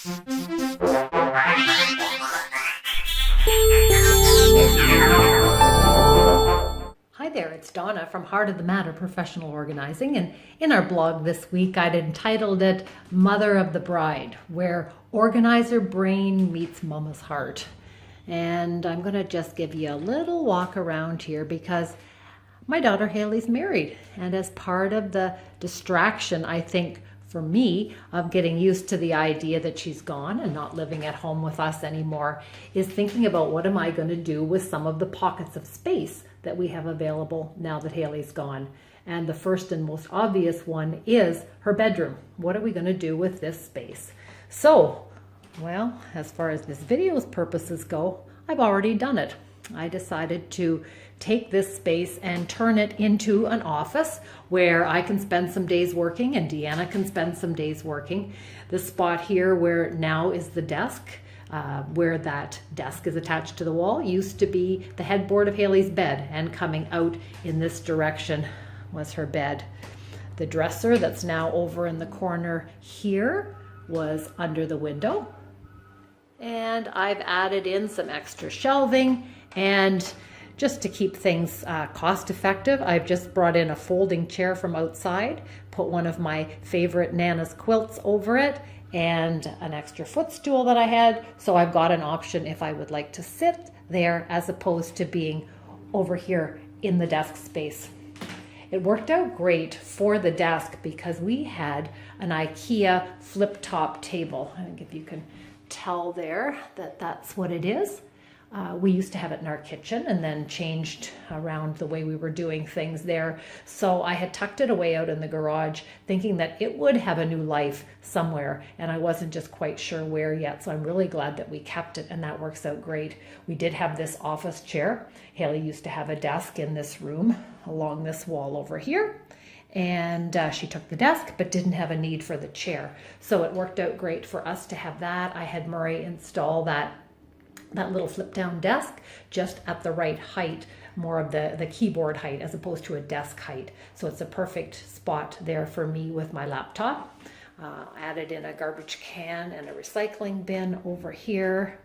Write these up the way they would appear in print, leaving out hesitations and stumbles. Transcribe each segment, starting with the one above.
Hi there, it's Donna from Heart of the Matter Professional Organizing, and in our blog this week I'd entitled it Mother of the Bride, where organizer brain meets mama's heart. And I'm going to just give you a little walk around here because my daughter Haley's married, and as part of the distraction, I think, for me, of getting used to the idea that she's gone and not living at home with us anymore, is thinking about what am I going to do with some of the pockets of space that we have available now that Haley's gone. And the first and most obvious one is her bedroom. What are we going to do with this space? So, well, as far as this video's purposes go, I've already done it. I decided to take this space and turn it into an office where I can spend some days working and Deanna can spend some days working. The spot here where now is the desk, where that desk is attached to the wall, used to be the headboard of Haley's bed, and coming out in this direction was her bed. The dresser that's now over in the corner here was under the window. And I've added in some extra shelving, and just to keep things cost effective, I've just brought in a folding chair from outside, put one of my favorite Nana's quilts over it, and an extra footstool that I had. So I've got an option if I would like to sit there as opposed to being over here in the desk space. It worked out great for the desk because we had an IKEA flip top table. I think if you can tell there that that's what it is. We used to have it in our kitchen and then changed around the way we were doing things there. So I had tucked it away out in the garage thinking that it would have a new life somewhere, and I wasn't just quite sure where yet. So I'm really glad that we kept it, and that works out great. We did have this office chair. Haley used to have a desk in this room along this wall over here. And she took the desk but didn't have a need for the chair. So it worked out great for us to have that. I had Murray install that little flip down desk just at the right height, more of the keyboard height as opposed to a desk height. So it's a perfect spot there for me with my laptop. Added in a garbage can and a recycling bin over here.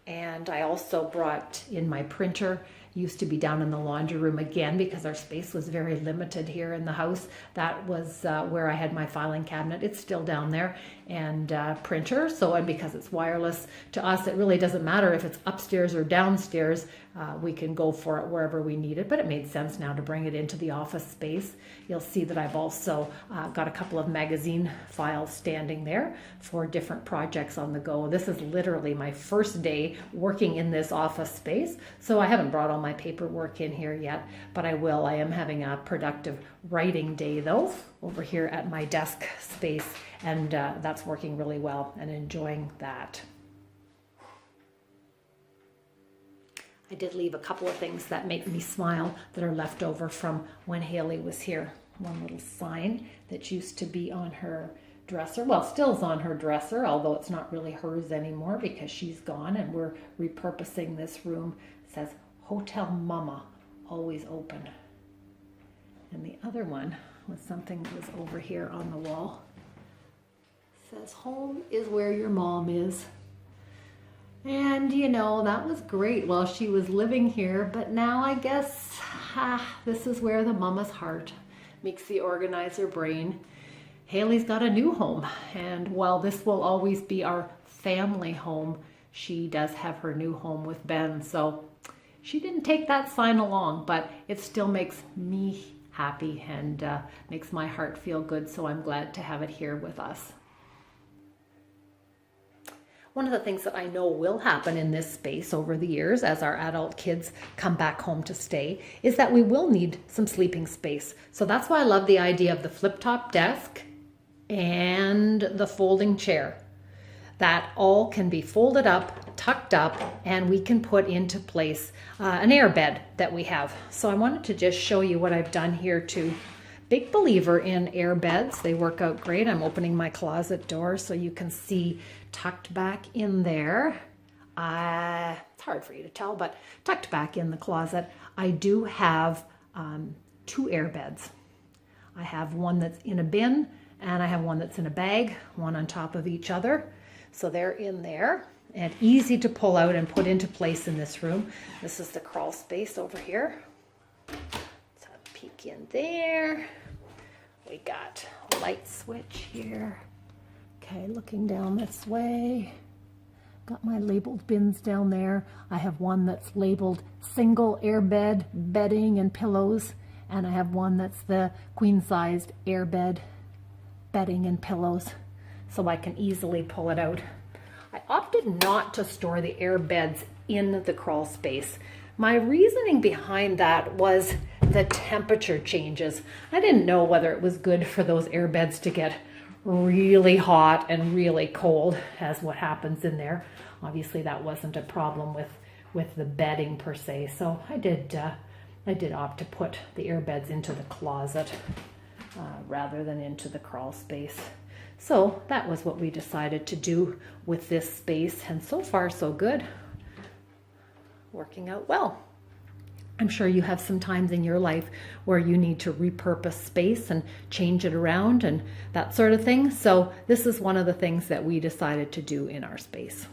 And I also brought in my printer. Used to be down in the laundry room again because our space was very limited here in the house. That was where I had my filing cabinet. It's still down there, and printer. So, and because it's wireless, to us it really doesn't matter if it's upstairs or downstairs. We can go for it wherever we need it, but it made sense now to bring it into the office space. You'll see that I've also got a couple of magazine files standing there for different projects on the go. This is literally my first day working in this office space, so I haven't brought all my paperwork in here yet, but I will. I am having a productive writing day though over here at my desk space, and that's working really well and enjoying that. I did leave a couple of things that make me smile that are left over from when Haley was here. One little sign that used to be on her dresser, well, still is on her dresser, although it's not really hers anymore because she's gone and we're repurposing this room. It says, Hotel Mama, always open. And the other one was something that was over here on the wall. It says, home is where your mom is. And you know, that was great while she was living here, but now I guess this is where the mama's heart meets the organizer brain. Haley's got a new home, and while this will always be our family home, she does have her new home with Ben. So she didn't take that sign along, but it still makes me happy and makes my heart feel good. So I'm glad to have it here with us. One of the things that I know will happen in this space over the years as our adult kids come back home to stay is that we will need some sleeping space. So that's why I love the idea of the flip-top desk and the folding chair. That all can be folded up, tucked up, and we can put into place an air bed that we have. So I wanted to just show you what I've done here too. Big believer in air beds. They work out great. I'm opening my closet door so you can see tucked back in there. It's hard for you to tell, but tucked back in the closet, I do have 2 air beds. I have one that's in a bin and I have one that's in a bag, one on top of each other. So they're in there and easy to pull out and put into place in this room. This is the crawl space over here. Let's have a peek in there. We got a light switch here. Okay, looking down this way. Got my labeled bins down there. I have one that's labeled single air bed, bedding and pillows. And I have one that's the queen-sized air bed, bedding and pillows. So I can easily pull it out. I opted not to store the air beds in the crawl space. My reasoning behind that was the temperature changes. I didn't know whether it was good for those air beds to get really hot and really cold, as what happens in there. Obviously that wasn't a problem with the bedding per se. So I did opt to put the air beds into the closet rather than into the crawl space. So that was what we decided to do with this space, and so far so good. Working out well. I'm sure you have some times in your life where you need to repurpose space and change it around and that sort of thing. So this is one of the things that we decided to do in our space.